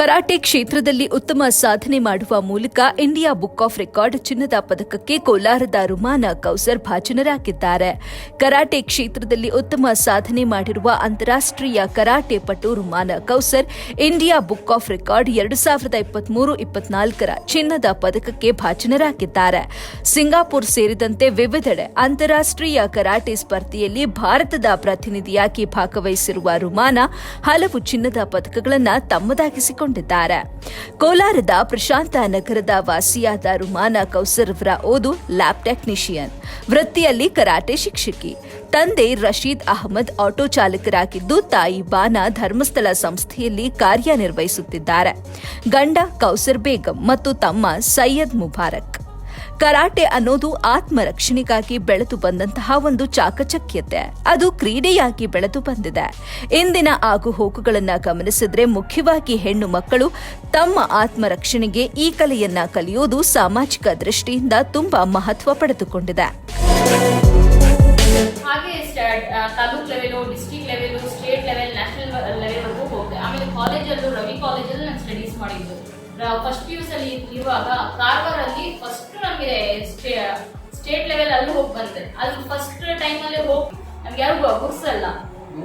Karate ಕ್ಷೇತ್ರದಲ್ಲಿ ಉತ್ತಮ ಸಾಧನೆ ಮಾಡುವ ಮೂಲಕ ಇಂಡಿಯಾ ಬುಕ್ ಆಫ್ ರೆಕಾರ್ಡ್ ಚಿನ್ನದ ಪದಕಕ್ಕೆ ಕೋಲಾರದ ರುಮಾನಾ ಕೌಸರ್ ಭಾಜನರಾಗಿದ್ದಾರೆ. ಕರಾಟೆ ಕ್ಷೇತ್ರದಲ್ಲಿ ಉತ್ತಮ ಸಾಧನೆ ಮಾಡಿರುವ ಅಂತಾರಾಷ್ಟ್ರೀಯ ಕರಾಟೆ ಪಟು Rumana Kausar India book of record 2023-24ರ ಚಿನ್ನದ ಪದಕಕ್ಕೆ ಭಾಜನರಾಗಿದ್ದಾರೆ. ಸಿಂಗಾಪುರ್ ಸೇರಿದಂತೆ ವಿವಿಧೆಡೆ ಅಂತಾರಾಷ್ಟ್ರೀಯ ಕರಾಟೆ ಸ್ಪರ್ಧೆಯಲ್ಲಿ ಭಾರತದ ಪ್ರತಿನಿಧಿಯಾಗಿ ಭಾಗವಹಿಸಿರುವ ರುಮಾನಾ ಹಲವು ಚಿನ್ನದ ಪದಕಗಳನ್ನು ತಮ್ಮದಾಗಿಸಿಕೊಂಡಿದ್ದಾರೆ. ಕೋಲಾರದ ಪ್ರಶಾಂತ ನಗರದ ವಾಸಿಯಾದ ರುಮಾನಾ ಕೌಸರ್ ಅವರ ಓದು ಲ್ಯಾಬ್ ಟೆಕ್ನಿಷಿಯನ್, ವೃತ್ತಿಯಲ್ಲಿ ಕರಾಟೆ ಶಿಕ್ಷಕಿ. ತಂದೆ ರಶೀದ್ ಅಹಮದ್ ಆಟೋ ಚಾಲಕರಾಗಿದ್ದು, ತಾಯಿ ಬಾನಾ ಧರ್ಮಸ್ಥಳ ಸಂಸ್ಥೆಯಲ್ಲಿ ಕಾರ್ಯನಿರ್ವಹಿಸುತ್ತಿದ್ದಾರೆ. ಗಂಡ ಕೌಸರ್ ಬೇಗಂ ಮತ್ತು ತಮ್ಮ ಸೈಯದ್ ಮುಬಾರಕ್. ಕರಾಟೆ ಅನ್ನೋದು ಆತ್ಮರಕ್ಷಣೆಗಾಗಿ ಬೆಳೆದು ಬಂದಂತಹ ಒಂದು ಚಾಕಚಕ್ಯತೆ. ಅದು ಕ್ರೀಡೆಯಾಗಿ ಬೆಳೆದು ಬಂದಿದೆ. ಇಂದಿನ ಆಗುಹೋಗುಗಳನ್ನು ಗಮನಿಸಿದ್ರೆ ಮುಖ್ಯವಾಗಿ ಹೆಣ್ಣು ಮಕ್ಕಳು ತಮ್ಮ ಆತ್ಮರಕ್ಷಣೆಗೆ ಈ ಕಲೆಯನ್ನ ಕಲಿಯೋದು ಸಾಮಾಜಿಕ ದೃಷ್ಟಿಯಿಂದ ತುಂಬಾ ಮಹತ್ವ ಪಡೆದುಕೊಂಡಿದೆ. ಹಾಗೆ taluk level, district level, state level, national ಲೆವೆಲ್ವರೆಗೂ ಹೋಗಿ ಆಮೇಲೆ ಕಾಲೇಜಲ್ಲೂ ರವಿ ಕಾಲೇಜಲ್ಲಿ ನಾನು ಸ್ಟಡೀಸ್ ಮಾಡಿದ್ದು. ಫಸ್ಟ್ PUC ಅಲ್ಲಿ ಇರುವಾಗ ಕಾರವಾರಲ್ಲಿ ಫಸ್ಟ್ ನಮಗೆ ಸ್ಟೇಟ್ ಲೆವೆಲ್ ಅಲ್ಲಿ ಹೋಗಿ ಬಂದೆ. ಅಲ್ಲಿ ಫಸ್ಟ್ ಟೈಮಲ್ಲಿ ಹೋಗಿ ನಮ್ಗೆ ಯಾರು ಗುರ್ಸಲ್ಲ.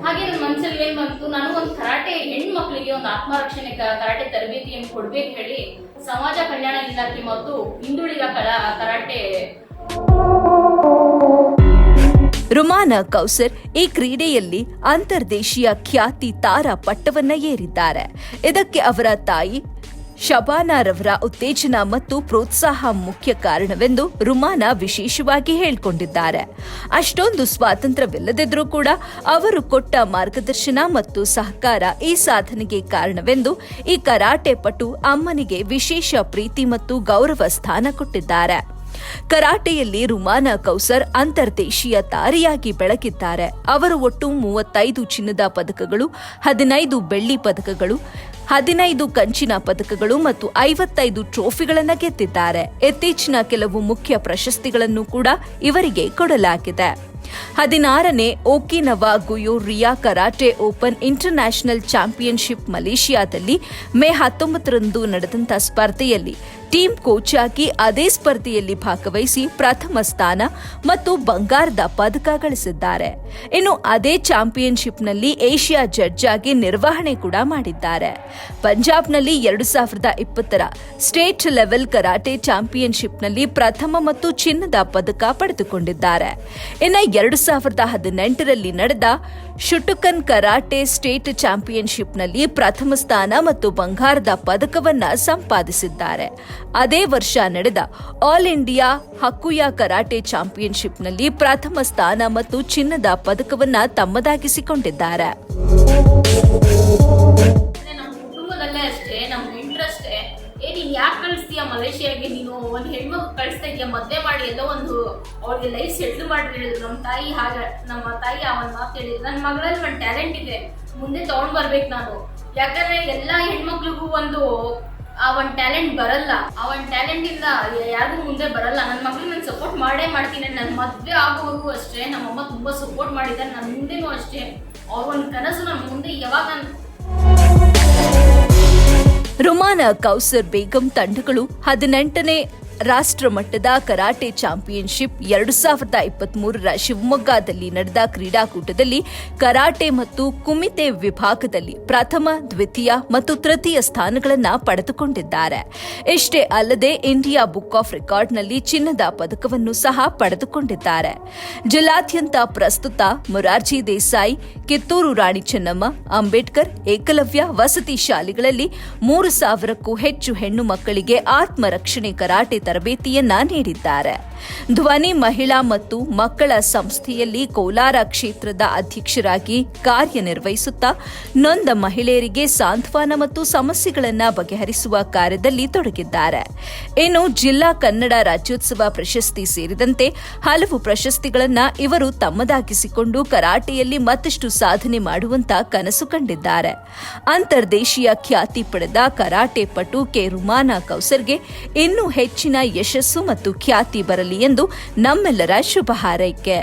ಹಾಗೆ ನನ್ನ ಮನಸ್ಸಲ್ಲಿ ಏನ್ ಬಂತು, ನಾನು ಒಂದು ಕರಾಟೆ ಹೆಣ್ಣು ಮಕ್ಕಳಿಗೆ ಒಂದು ಆತ್ಮರಕ್ಷಣೆ ಕರಾಟೆ ತರಬೇತಿಯನ್ನು ಕೊಡ್ಬೇಕು ಹೇಳಿ ಸಮಾಜ ಕಲ್ಯಾಣ ಇಲಾಖೆ ಮತ್ತು ಹಿಂದುಳಿದ ಕರಾಟೆ. ರುಮಾನಾ ಕೌಸರ್ ಈ ಕ್ರೀಡೆಯಲ್ಲಿ ಅಂತರ್ದೇಶೀಯ ಖ್ಯಾತಿ ತಾರಾ ಪಟ್ಟವನ್ನ ಏರಿದ್ದಾರೆ. ಇದಕ್ಕೆ ಅವರ ತಾಯಿ ಶಬಾನಾರವರ ಉತ್ತೇಜನ ಮತ್ತು ಪ್ರೋತ್ಸಾಹ ಮುಖ್ಯ ಕಾರಣವೆಂದು ರುಮಾನಾ ವಿಶೇಷವಾಗಿ ಹೇಳಿಕೊಂಡಿದ್ದಾರೆ. ಅಷ್ಟೊಂದು ಸ್ವಾತಂತ್ರ್ಯವಿಲ್ಲದಿದ್ರೂ ಕೂಡ ಅವರು ಕೊಟ್ಟ ಮಾರ್ಗದರ್ಶನ ಮತ್ತು ಸಹಕಾರ ಈ ಸಾಧನೆಗೆ ಕಾರಣವೆಂದು ಈ ಕರಾಟೆ ಪಟು ಅಮ್ಮನಿಗೆ ವಿಶೇಷ ಪ್ರೀತಿ ಮತ್ತು ಗೌರವ ಸ್ಥಾನ ಕೊಟ್ಟಿದ್ದಾರೆ. ಕರಾಟೆಯಲ್ಲಿ ರುಮಾನಾ ಕೌಸರ್ ಅಂತರ್ದೇಶೀಯ ತಾರೆಯಾಗಿ ಬೆಳಗಿದ್ದಾರೆ. ಅವರು ಒಟ್ಟು 35 ಚಿನ್ನದ ಪದಕಗಳು, 15 ಬೆಳ್ಳಿ ಪದಕಗಳು, 15 ಕಂಚಿನ ಪದಕಗಳು ಮತ್ತು 55 ಟ್ರೋಫಿಗಳನ್ನು ಗೆದ್ದಿದ್ದಾರೆ. ಇತ್ತೀಚಿನ ಕೆಲವು ಮುಖ್ಯ ಪ್ರಶಸ್ತಿಗಳನ್ನು ಕೂಡ ಇವರಿಗೆ ಕೊಡಲಾಗಿದೆ. 16ನೇ ಓಕಿನವಾ ಗುಯೋ ರಿಯಾ ಕರಾಟೆ ಓಪನ್ ಇಂಟರ್ನ್ಯಾಷನಲ್ ಚಾಂಪಿಯನ್ಶಿಪ್ ಮಲೇಷಿಯಾದಲ್ಲಿ ಮೇ 19ರಂದು ನಡೆದಂತ ಸ್ಪರ್ಧೆಯಲ್ಲಿ ಟೀಮ್ ಕೋಚ್ ಆಗಿ ಅದೇ ಸ್ಪರ್ಧೆಯಲ್ಲಿ ಭಾಗವಹಿಸಿ ಪ್ರಥಮ ಸ್ಥಾನ ಮತ್ತು ಬಂಗಾರದ ಪದಕ ಗಳಿಸಿದ್ದಾರೆ. ಇನ್ನು ಅದೇ ಚಾಂಪಿಯನ್ಶಿಪ್ನಲ್ಲಿ ಏಷ್ಯಾ ಜಡ್ಜ್ ಆಗಿ ನಿರ್ವಹಣೆ ಕೂಡ ಮಾಡಿದ್ದಾರೆ. ಪಂಜಾಬ್ನಲ್ಲಿ 2020ರ ಸ್ಟೇಟ್ ಲೆವೆಲ್ ಕರಾಟೆ ಚಾಂಪಿಯನ್ಶಿಪ್ನಲ್ಲಿ ಪ್ರಥಮ ಮತ್ತು ಚಿನ್ನದ ಪದಕ ಪಡೆದುಕೊಂಡಿದ್ದಾರೆ. ಇನ್ನು 2018ರಲ್ಲಿ ನಡೆದ ಶುಟುಕನ್ ಕರಾಟೆ ಸ್ಟೇಟ್ ಚಾಂಪಿಯನ್ಶಿಪ್ನಲ್ಲಿ ಪ್ರಥಮ ಸ್ಥಾನ ಮತ್ತು ಬಂಗಾರದ ಪದಕವನ್ನ ಸಂಪಾದಿಸಿದ್ದಾರೆ. ಅದೇ ವರ್ಷ ನಡೆದ ಆಲ್ ಇಂಡಿಯಾ ಹಕುಯಾ ಕರಾಟೆ ಚಾಂಪಿಯನ್ಶಿಪ್ನಲ್ಲಿ ಪ್ರಥಮ ಸ್ಥಾನ ಮತ್ತು ಚಿನ್ನದ ಪದಕವನ್ನ ತಮ್ಮದಾಗಿಸಿಕೊಂಡಿದ್ದಾರೆ. ನಮ್ಮ ಕುಟುಂಬದಲ್ಲೇ ಅಷ್ಟೇ, ನಮ್ಮ ಇಂಟ್ರೆಸ್ಟ್ ನೀನ್ ಯಾಕೆ ಕಳಿಸ್ತೀಯ ಮಲೇಷಿಯಾಗೆ, ನೀನು ಒಂದು ಹೆಣ್ಮಗು ಕಳಿಸ್ತಾ ಇದೆಯಾ, ಮದ್ವೆ ಮಾಡಿ ಎಲ್ಲೋ ಒಂದು ಅವ್ರಿಗೆ ಲೈಫ್ ಸೆಟ್ಲ್ ಮಾಡಿ ಹೇಳಿದ್ರು ನಮ್ಮ ತಾಯಿ. ನಮ್ಮ ತಾಯಿ ಆ ಒಂದು ಮಾತು ಹೇಳಿದ್ರು, ನನ್ನ ಮಗಳಲ್ಲಿ ಒಂದು ಟ್ಯಾಲೆಂಟ್ ಇದೆ, ಮುಂದೆ ತಗೊಂಡ್ ಬರ್ಬೇಕು ನಾನು. ಯಾಕಂದ್ರೆ ಎಲ್ಲಾ ಹೆಣ್ಮಕ್ಳಿಗೂ ಆ ಒಂದು ಟ್ಯಾಲೆಂಟ್ ಬರಲ್ಲ. ಆ ಒಂದು ಟ್ಯಾಲೆಂಟ್ ಇಂದ ಯಾರಿಗೂ ಮುಂದೆ ಬರಲ್ಲ. ನನ್ನ ಮಕ್ಳಿಗೆ ನಾನು ಸಪೋರ್ಟ್ ಮಾಡೇ ಮಾಡ್ತೀನಿ. ನನ್ನ ಮದ್ವೆ ಆಗೋವರೆಗೂ ಅಷ್ಟೇ ನಮ್ಮಮ್ಮ ತುಂಬಾ ಸಪೋರ್ಟ್ ಮಾಡಿದ್ದಾರೆ. ನನ್ನ ಮುಂದೆನೂ ಅಷ್ಟೇ ಅವ್ರ ಒಂದು ಕನಸು ನನ್ನ ಮುಂದೆ ಯಾವಾಗ. ರುಮಾನಾ ಕೌಸರ್ ಬೇಗಂ ತಂಡಗಳು 18ನೇ ರಾಷ್ಟ್ರ ಮಟ್ಟದ ಕರಾಟೆ ಚಾಂಪಿಯನ್ಶಿಪ್ 2023ರ ಶಿವಮೊಗ್ಗದಲ್ಲಿ ನಡೆದ ಕ್ರೀಡಾಕೂಟದಲ್ಲಿ ಕರಾಟೆ ಮತ್ತು ಕುಮಿತೆ ವಿಭಾಗದಲ್ಲಿ ಪ್ರಥಮ, ದ್ವಿತೀಯ ಮತ್ತು ತೃತೀಯ ಸ್ಥಾನಗಳನ್ನು ಪಡೆದುಕೊಂಡಿದ್ದಾರೆ. ಇಷ್ಟೇ ಅಲ್ಲದೆ ಇಂಡಿಯಾ ಬುಕ್ ಆಫ್ ರೆಕಾರ್ಡ್ನಲ್ಲಿ ಚಿನ್ನದ ಪದಕವನ್ನು ಸಹ ಪಡೆದುಕೊಂಡಿದ್ದಾರೆ. ಜಿಲ್ಲಾದ್ಯಂತ ಪ್ರಸ್ತುತ ಮೊರಾರ್ಜಿ ದೇಸಾಯಿ, ಕಿತ್ತೂರು ರಾಣಿ ಚೆನ್ನಮ್ಮ, ಅಂಬೇಡ್ಕರ್, ಏಕಲವ್ಯ ವಸತಿ ಶಾಲೆಗಳಲ್ಲಿ 3000ಕ್ಕೂ ಹೆಚ್ಚು ಹೆಣ್ಣು ಮಕ್ಕಳಿಗೆ ಆತ್ಮರಕ್ಷಣೆ ಕರಾಟೆ ತರಬೇತಿಯನ್ನ ನೀಡಿದ್ದಾರೆ. ಧ್ವನಿ ಮಹಿಳಾ ಮತ್ತು ಮಕ್ಕಳ ಸಂಸ್ಥೆಯಲ್ಲಿ ಕೋಲಾರ ಕ್ಷೇತ್ರದ ಅಧ್ಯಕ್ಷರಾಗಿ ಕಾರ್ಯನಿರ್ವಹಿಸುತ್ತಾ ನೊಂದ ಮಹಿಳೆಯರಿಗೆ ಸಾಂತ್ವನ ಮತ್ತು ಸಮಸ್ಯೆಗಳನ್ನು ಬಗೆಹರಿಸುವ ಕಾರ್ಯದಲ್ಲಿ ತೊಡಗಿದ್ದಾರೆ. ಇನ್ನು ಜಿಲ್ಲಾ ಕನ್ನಡ ರಾಜ್ಯೋತ್ಸವ ಪ್ರಶಸ್ತಿ ಸೇರಿದಂತೆ ಹಲವು ಪ್ರಶಸ್ತಿಗಳನ್ನು ಇವರು ತಮ್ಮದಾಗಿಸಿಕೊಂಡು ಕರಾಟೆಯಲ್ಲಿ ಮತ್ತಷ್ಟು ಸಾಧನೆ ಮಾಡುವಂತ ಕನಸು ಕಂಡಿದ್ದಾರೆ. ಅಂತರ್ದೇಶೀಯ ಖ್ಯಾತಿ ಪಡೆದ ಕರಾಟೆ ಪಟು ಕೆ ರುಮಾನಾ ಕೌಸರ್ಗೆ ಇನ್ನೂ ಹೆಚ್ಚಿನ ಯಶಸ್ಸು ಮತ್ತು ಖ್ಯಾತಿ ಬರಲಿ ಎಂದು ನಮ್ಮೆಲ್ಲರ ಶುಭ ಹಾರೈಕೆ.